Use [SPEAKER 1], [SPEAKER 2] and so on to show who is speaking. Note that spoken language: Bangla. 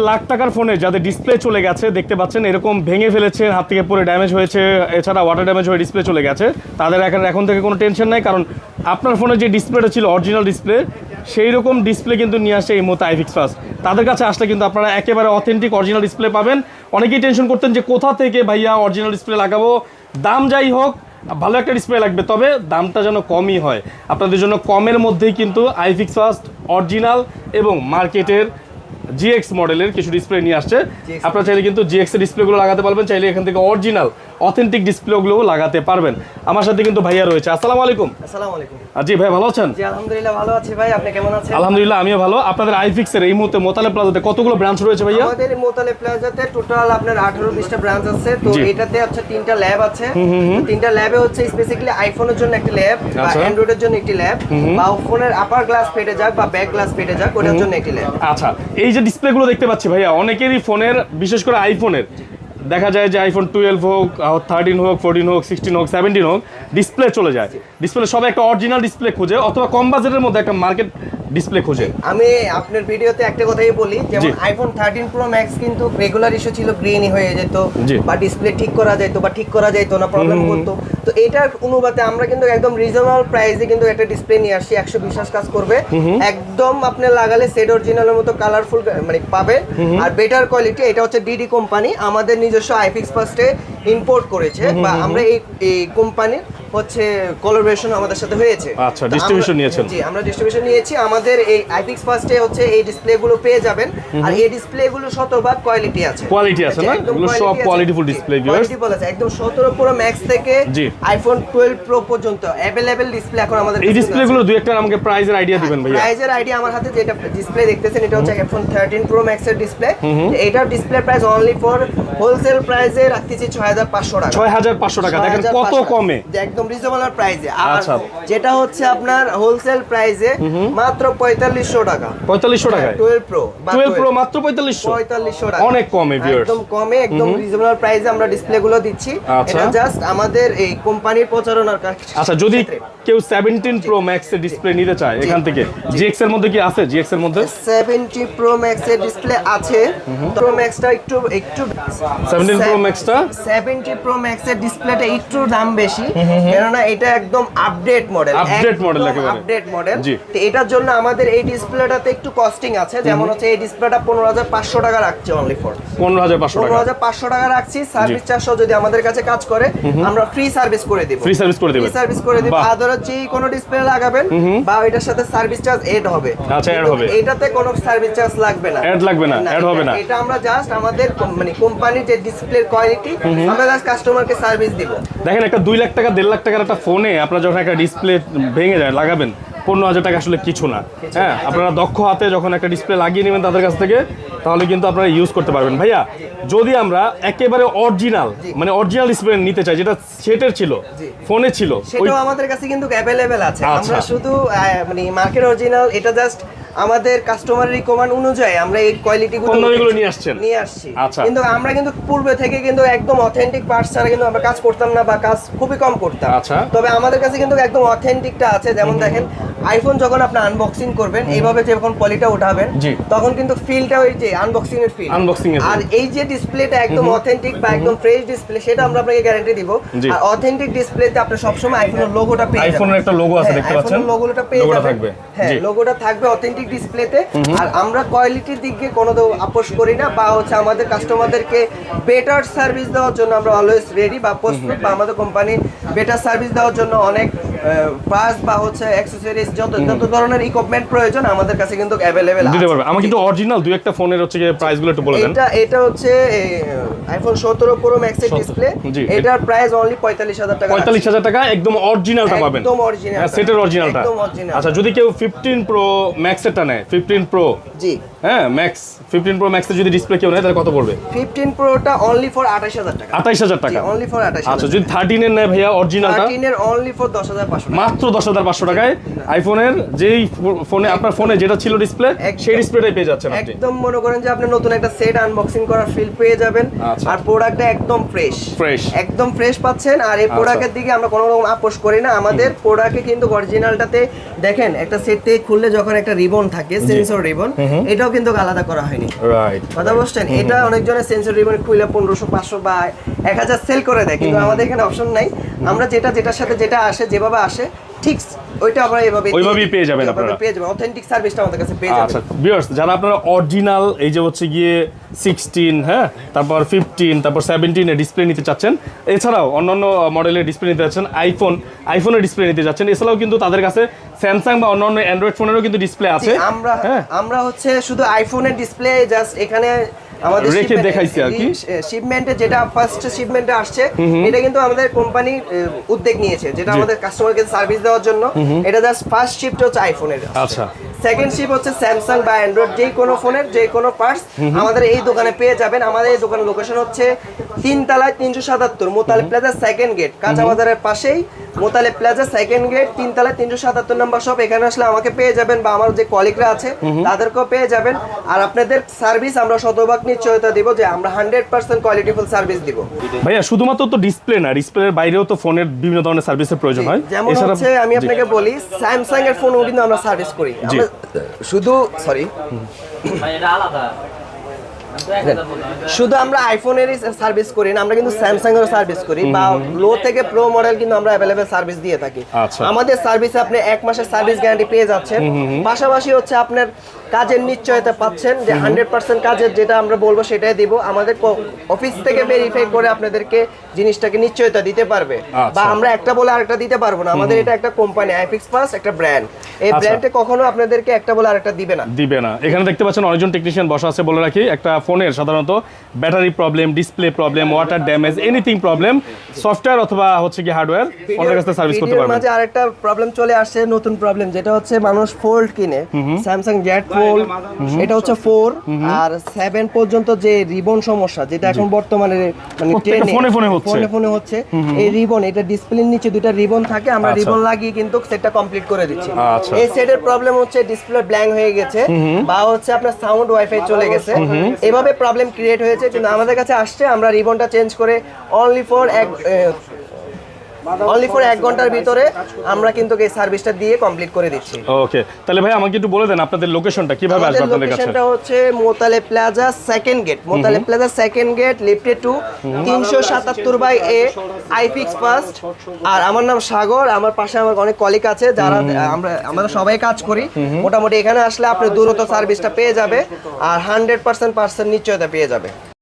[SPEAKER 1] লাখ টাকার ফোনে যাদের ডিসপ্লে চলে গেছে দেখতে পাচ্ছেন এরকম ভেঙে ফেলেছে, হাত থেকে পরে ড্যামেজ হয়েছে, এছাড়া ওয়াটার ড্যামেজ হয়ে ডিসপ্লে চলে গেছে, তাদের এখন থেকে কোনো টেনশন নাই, কারণ আপনার ফোনে যে ডিসপ্লেটা ছিল অরিজিনাল ডিসপ্লে সেই রকম ডিসপ্লে কিন্তু নিয়ে আসে এই মুহূর্তে আইফিক্স ফার্স্ট। তাদের কাছে আসলে কিন্তু আপনারা একেবারে অথেন্টিক অরিজিনাল ডিসপ্লে পাবেন। অনেকেই টেনশন করতেন যে কোথা থেকে ভাইয়া অরিজিনাল ডিসপ্লে লাগাবো, দাম যাই হোক ভালো একটা ডিসপ্লে লাগবে, তবে দামটা যেন কমই হয়। আপনাদের জন্য কমের মধ্যেই কিন্তু আইফিক্স ফার্স্ট অরিজিনাল এবং মার্কেটের GX মডেলের কিছু ডিসপ্লে নিয়ে আসছে। আপনারা চাইলে কিন্তু GX এর ডিসপ্লেগুলো লাগাতে পারবেন, চাইলে এখান থেকে অরিজিনাল অথেন্টিক ডিসপ্লেগুলো লাগাতে পারবেন। আমার সাথে কিন্তু ভাইয়া রয়েছে। আসসালামু আলাইকুম।
[SPEAKER 2] আসসালামু আলাইকুম।
[SPEAKER 1] জি ভাই, ভালো আছেন?
[SPEAKER 2] জি আলহামদুলিল্লাহ ভালো আছি ভাই, আপনি কেমন আছেন?
[SPEAKER 1] আলহামদুলিল্লাহ আমিও ভালো। আপনাদের আইফিক্স এর এই মুহূর্তে মোতালেব প্লাজাতে কতগুলো ব্রাঞ্চ রয়েছে ভাইয়া?
[SPEAKER 2] আমাদের মোতালেব প্লাজাতে টোটাল আপনার 18-20টা ব্রাঞ্চ আছে। তো এটাতে হচ্ছে 3টা ল্যাব আছে। 3টা ল্যাবে হচ্ছে স্পেসিফিক্যালি আইফোনের জন্য একটা ল্যাব, বা অ্যান্ড্রয়েডের জন্য একটি ল্যাব, বা ফোনের আপার গ্লাস ফেটে যাক বা ব্যাক গ্লাস ফেটে যাক ওটার জন্য একটি ল্যাব।
[SPEAKER 1] আচ্ছা, এই যে ডিসপ্লেগুলো দেখতে পাচ্ছি ভাইয়া, অনেকেরই ফোনের, বিশেষ করে আইফোনের দেখা যায় যে আইফোন 12 হোক, 13 হোক, 14 হোক, 16 হোক, 17 হোক, ডিসপ্লে চলে যায়। ডিসপ্লে সবাই একটা অরিজিনাল ডিসপ্লে খোঁজে, অথবা কম বাজেটের মধ্যে একটা মার্কেট ডিসপ্লে খোঁজে।
[SPEAKER 2] আমি আপনার ভিডিওতে একটা কথাই বলি, যেমন আইফোন 13 প্রো ম্যাক্স কিন্তু রেগুলার ইস্যু ছিল, গ্রিনি হয়ে যেত, বা ডিসপ্লে ঠিক করা যেত বা ঠিক করা যেত না, প্রবলেম করতো। তো এটার অনুপাতে আমরা কিন্তু একদম রিজনেবল প্রাইসে কিন্তু একটা ডিসপ্লে নিয়ে আসছি, 120 কাজ করবে, একদম আপনি লাগালে সেট অরিজিনালের মতো কালারফুল মানে পাবে, আর বেটার কোয়ালিটি। এটা হচ্ছে ডিডি কোম্পানি, আমাদের নিজস্ব আইফিক্স ফার্স্টে ইম্পোর্ট করেছে, বা আমরা এই কোম্পানির হচ্ছে কোলাবোরেশন আমাদের সাথে হয়েছে।
[SPEAKER 1] আচ্ছা, ডিস্ট্রিবিউশন নিয়েছেন?
[SPEAKER 2] জি, আমরা ডিস্ট্রিবিউশন নিয়েছি। আমাদের এই আইফিক্স ফার্স্টে হচ্ছে এই ডিসপ্লেগুলো পেয়ে যাবেন, আর এই ডিসপ্লেগুলো শতভাগ কোয়ালিটি আছে,
[SPEAKER 1] কোয়ালিটি আছে না, এগুলো সব কোয়ালিটিফুল ডিসপ্লে ভিউয়ার্স।
[SPEAKER 2] কোয়ালিটি আছে একদম 17 প্রো ম্যাক্স থেকে আইফোন 12 প্রো পর্যন্ত अवेलेबल ডিসপ্লে এখন আমাদের।
[SPEAKER 1] এই ডিসপ্লেগুলো দুই একটা আমাকে প্রাইসের আইডিয়া দিবেন ভাইয়া?
[SPEAKER 2] প্রাইসের আইডিয়া আমার হাতে যেটা ডিসপ্লে দেখতেছেন এটা হচ্ছে আইফোন 13 প্রো ম্যাক্স এর ডিসপ্লে। এটার display price only for wholesale প্রাইসে রাখতেছি 6500 টাকা।
[SPEAKER 1] 6500 টাকা, দেখেন কত কমে,
[SPEAKER 2] একদম রিজনেবল প্রাইসে। আর যেটা হচ্ছে আপনার হোলসেল প্রাইসে মাত্র 4500 টাকা।
[SPEAKER 1] 4500 টাকায়
[SPEAKER 2] 12 প্রো
[SPEAKER 1] মাত্র 4500
[SPEAKER 2] টাকা,
[SPEAKER 1] অনেক কমে ভিউয়ার্স,
[SPEAKER 2] একদম কমে, একদম রিজনেবল প্রাইসে আমরা ডিসপ্লেগুলো দিচ্ছি। এটা জাস্ট আমাদের এই কোম্পানির প্রচারণার কাজ।
[SPEAKER 1] আচ্ছা, যদি কেউ 17 প্রো ম্যাক্স এর ডিসপ্লে নিতে চায় এখান থেকে, GX এর মধ্যে কি আছে? GX এর মধ্যে
[SPEAKER 2] 70 প্রো ম্যাক্স এর ডিসপ্লে আছে। প্রো ম্যাক্সটা একটু
[SPEAKER 1] 17 প্রো ম্যাক্সটা
[SPEAKER 2] 70 প্রো ম্যাক্স এর ডিসপ্লেটা একটু দাম বেশি, কেননা এটা একদম আপডেট মডেল, আপডেট মডেল। তো এটার জন্য আমাদের এই ডিসপ্লেটাতে একটু কস্টিং আছে, যেমন হচ্ছে এই ডিসপ্লেটা 15500 টাকা রাখছি অনলি ফর 15500 টাকা রাখছি। সার্ভিস চার্জও যদি আমাদের কাছে কাজ করে আমরা ফ্রি সার্ভিস করে দেব,
[SPEAKER 1] ফ্রি সার্ভিস করে দেব।
[SPEAKER 2] আদার যে কোনো ডিসপ্লে লাগাবেন বা এটার সাথে সার্ভিস চার্জ এড হবে।
[SPEAKER 1] আচ্ছা, এড হবে,
[SPEAKER 2] এটাতে কোনো সার্ভিস চার্জ লাগবে না,
[SPEAKER 1] এড হবে না।
[SPEAKER 2] এটা আমরা জাস্ট আমাদের মানে কোম্পানির যে ডিসপ্লের কোয়ালিটি আমরা জাস্ট কাস্টমারকে সার্ভিস দিব।
[SPEAKER 1] দেখেন, একটা 2 লাখ টাকা 1.5 লাখ টাকার একটা ফোনে আপনারা যখন একটা ডিসপ্লে ভেঙে যায় লাগাবেন, 15,000 টাকা আসলে কিছু না। হ্যাঁ, আপনারা দক্ষ হাতে যখন একটা ডিসপ্লে লাগিয়ে নেবেন তাদের কাছ থেকে, তাহলে কিন্তু আপনারা ইউজ করতে পারবেন। ভাইয়া, যদি আমরা একেবারে অরিজিনাল মানে অরিজিনাল ডিসপ্লে নিতে চাই, যেটা সেটের ছিল, ফোনে ছিল,
[SPEAKER 2] সেটাও আমাদের কাছে কিন্তু अवेलेबल আছে। আমরা শুধু মানে মার্কেট অরিজিনাল, এটা জাস্ট আমাদের কাস্টমারের রিকমেন্ড অনুযায়ী আমরা এই কোয়ালিটিগুলো
[SPEAKER 1] নিয়ে আসছি।
[SPEAKER 2] আচ্ছা, কিন্তু আমরা কিন্তু পূর্বে থেকে কিন্তু একদম অথেন্টিক পার্টস ছাড়া কিন্তু আমরা কাজ করতাম না, বা কাজ খুবই কম করতাম।
[SPEAKER 1] আচ্ছা,
[SPEAKER 2] তবে আমাদের কাছে কিন্তু একদম অথেন্টিকটা আছে। যেমন দেখেন, আইফোন যখন আপনি আনবক্সিং করবেন, এইভাবে যখন পলিটা উঠাবেন, তখন কিন্তু ফিলটা ওই যে আনবক্সিং এর ফিল, আর এই যে ডিসপ্লেটা একদম অথেন্টিক বা একদম ফ্রেশ ডিসপ্লে, সেটা আমরা আপনাকে গ্যারান্টি দিব। আর অথেন্টিক ডিসপ্লেতে আপনি সবসময় আইফোনের লোগোটা পেয়ে যাবেন।
[SPEAKER 1] আইফোনের একটা লোগো আছে, দেখতে পাচ্ছেন,
[SPEAKER 2] লোগোটা পেয়ে যাবেন। হ্যাঁ, লোগোটা থাকবে অথেন্টিক ডিসপ্লেতে। আর আমরা কোয়ালিটির দিকে কোনো আপোষ করি না, বা হচ্ছে আমাদের কাস্টমারদেরকে বেটার সার্ভিস দেওয়ার জন্য আমরা অলওয়েজ রেডি বা প্রস্তুত, বা আমাদের কোম্পানি বেটার সার্ভিস দেওয়ার জন্য অনেক পার্টস বা হচ্ছে অ্যাকসেসরিজ যত ধরনের ইকুইপমেন্ট প্রয়োজন আমাদের কাছে কিন্তু अवेलेबल আছে।
[SPEAKER 1] দিতে পারবে। আমাকে কিন্তু অরিজিনাল দুই একটা ফোনের হচ্ছে প্রাইসগুলো একটু বলে দেন।
[SPEAKER 2] এটা হচ্ছে আইফোন 17 প্রো ম্যাক্স এর ডিসপ্লে, এটার প্রাইস অনলি 45000 টাকা।
[SPEAKER 1] 45000 টাকা, একদম অরিজিনালটা পাবেন,
[SPEAKER 2] একদম অরিজিনাল,
[SPEAKER 1] হ্যাঁ, সেটের অরিজিনালটা। আচ্ছা, যদি কেউ 15 প্রো ম্যাক্স এরটা নেয়, 15 প্রো,
[SPEAKER 2] জি
[SPEAKER 1] হ্যাঁ, ম্যাক্স 15 প্রো ম্যাক্স এর যদি ডিসপ্লে কেউ নেয় তাহলে কত পড়বে?
[SPEAKER 2] 15 প্রোটা অনলি ফর 28000 টাকা।
[SPEAKER 1] 28000 টাকা,
[SPEAKER 2] অনলি ফর 28000।
[SPEAKER 1] আচ্ছা, যদি 13 এর নেয় ভাইয়া অরিজিনালটা?
[SPEAKER 2] 13 এর অনলি ফর 10500
[SPEAKER 1] মাত্র 10500 টাকায় আইফোনের যেই ফোনে আপনার ফোনে যেটা ছিল ডিসপ্লে, সেই ডিসপ্লেটাই পেয়ে যাচ্ছেন আপনি।
[SPEAKER 2] একদম মনে করেন যে আপনি নতুন একটা সেট আনবক্সিং করার ফিল পেয়ে যাবেন। আর প্রোডাক্টটা একদম ফ্রেশ, একদম ফ্রেশ পাচ্ছেন। আর এই প্রোডাক্টের দিকে আমরা কোনো রকম আপোষ করি না। আমাদের প্রোডাক্টে কিন্তু অরিজিনালটাতে দেখেন, একটা সেট থেকে খুললে যখন একটা রিবন থাকে, সেন্সর রিবন, এটাও কিন্তু আলাদা করা হয়নি,
[SPEAKER 1] রাইট।
[SPEAKER 2] কথা বুঝছেন? এটা অনেকজনের সেন্সর রিবন খুলে 1500 500 বা 1000 সেল করে দেয়, কিন্তু আমাদের এখানে অপশন নাই। আমরা যেটার সাথে যেটা আসে, যেভাবে আসে ঠিক ওইটা আমরা
[SPEAKER 1] ওইভাবেই পেয়ে যাবেন আপনারা,
[SPEAKER 2] পেয়ে যাবেন। অথেন্টিক সার্ভিসটা আমাদের কাছে পেয়ে যাবেন।
[SPEAKER 1] আচ্ছা ভিউয়ার্স, যারা আপনারা অরিজিনাল এই যে হচ্ছে গিয়ে 16 হ্যাঁ, তারপর 15, তারপর 17 এর ডিসপ্লে নিতে চাচ্ছেন, এছাড়াও অন্যান্য মডেলের ডিসপ্লে নিতে যাচ্ছেন, আইফোনের ডিসপ্লে নিতে যাচ্ছেন, এছাড়াও কিন্তু তাদের কাছে স্যামসাং বা অন্যান্য অ্যান্ড্রয়েড ফোনেরও কিন্তু ডিসপ্লে আছে।
[SPEAKER 2] আমরা হচ্ছে শুধু আইফোনের ডিসপ্লে জাস্ট এখানে আমাদের
[SPEAKER 1] রেখে দেখাইছি আর কি।
[SPEAKER 2] শিপমেন্টে যেটা ফার্স্ট শিপমেন্টে আসছে, এটা কিন্তু আমাদের কোম্পানি উদ্যোগ নিয়েছে, যেটা আমাদের কাস্টমারকে সার্ভিস দেওয়ার জন্য। এটা জাস্ট ফার্স্ট শিফট হচ্ছে আইফোনের,
[SPEAKER 1] আচ্ছা।
[SPEAKER 2] সেকেন্ড শিপ হচ্ছে স্যামসাং বা অ্যান্ড্রয়েড যে কোনো ফোনের যে কোনো পার্টস আমাদের এই দোকানে পেয়ে যাবেন। আমাদের এই দোকানের লোকেশন হচ্ছে 3 তলায় 377 মোতালেব প্লাজা সেকেন্ড গেট, কাঁচা বাজারের পাশেই মোতালেব প্লাজা সেকেন্ড গেট, 3 তলায় 377 নম্বর শপ। এখানে আসলে আমাকে পেয়ে যাবেন বা আমার যে কলিগরা আছে তাদেরকেও পেয়ে যাবেন। আর আপনাদের সার্ভিস আমরা শতভাগ নিশ্চয়তা দিব যে আমরা 100% কোয়ালিটিফুল সার্ভিস দিব।
[SPEAKER 1] ভাইয়া শুধুমাত্র তো ডিসপ্লে না, ডিসপ্লের বাইরেও তো ফোনের বিভিন্ন ধরনের সার্ভিসের প্রয়োজন হয়।
[SPEAKER 2] যেমন হচ্ছে আমি আপনাকে বলি, স্যামসাং এর ফোনও কিন্তু আমরা সার্ভিস করি। আমরা শুধু শুধু আমরা আইফোনেরই সার্ভিস করি না, আমরা কিন্তু স্যামসাং এরও সার্ভিস করি, বা লো থেকে প্রো মডেল কিন্তু আমরা অ্যাভেলেবেল সার্ভিস দিয়ে থাকি। আমাদের সার্ভিসে আপনি 1 মাসের সার্ভিস গ্যারান্টি পেয়ে যাচ্ছেন, পাশাপাশি হচ্ছে আপনার কাজের নিশ্চয়তা পাচ্ছেন যে 100% কাজের যেটা আমরা বলবো সেটাই দিব। আমাদের অফিস থেকে ভেরিফাই করে আপনাদেরকে জিনিসটাকে নিশ্চয়তা দিতে পারবে, বা আমরা একটা বলে আরেকটা দিতে পারবো না। আমাদের এটা একটা কোম্পানি, আইফিক্স ফার্স্ট একটা ব্র্যান্ড, এই ব্র্যান্ডে কখনো আপনাদেরকে একটা বলে আরেকটা দিবে না।
[SPEAKER 1] এখানে দেখতে পাচ্ছেন অনেকজন টেকনিশিয়ান বসা আছে। বলে রাখি, একটা ফোনের সাধারণত battery problem, display problem, water damage, anything problem, software অথবা হচ্ছে কি হার্ডওয়্যার, ওনাদের কাছে সার্ভিস করতে পারবেন।
[SPEAKER 2] মাঝে আরেকটা প্রবলেম চলে আসছে, নতুন প্রবলেম, যেটা হচ্ছে মানুষ ফোল্ড কিনে, স্যামসাং জেড ফোল্ড, এটা হচ্ছে 4 আর 7 পর্যন্ত যে রিবন সমস্যা, যেটা এখন বর্তমানে মানে ফোনে হচ্ছে, এই রিবন, এটা ডিসপ্লের নিচে দুটো রিবন থাকে, আমরা রিবন লাগিয়ে কিন্তু সেটটা কমপ্লিট করে দিচ্ছি। এই সেটের প্রবলেম হচ্ছে ডিসপ্লে ব্ল্যাঙ্ক হয়ে গেছে, বা হচ্ছে আপনার সাউন্ড ওয়াইফাই চলে গেছে, এভাবে প্রবলেম ক্রিয়েট হয়েছে। কিন্তু আমাদের কাছে আসছে, আমরা রিবনটা চেঞ্জ করে অনলি ফর 1 ঘন্টার ভিতরে আমরা কিন্তু এই সার্ভিসটা দিয়ে কমপ্লিট করে দিচ্ছি।
[SPEAKER 1] ওকে, তাহলে ভাই আমাকে একটু বলে দেন আপনাদের লোকেশনটা কিভাবে আসবে আপনাদের কাছে?
[SPEAKER 2] লোকেশনটা হচ্ছে Motaleb plaza second gate, Motaleb plaza second gate, লিফটে 2, 377/A, আইফিক্স ফার্স্ট। আর আমার নাম সাগর, আমার পাশে আমার অনেক কলিগ আছে যারা আমরা সবাই কাজ করি। মোটামুটি এখানে আসলে আপনি দ্রুত সার্ভিসটা পেয়ে যাবে আর 100% নিশ্চয়তা পেয়ে যাবে।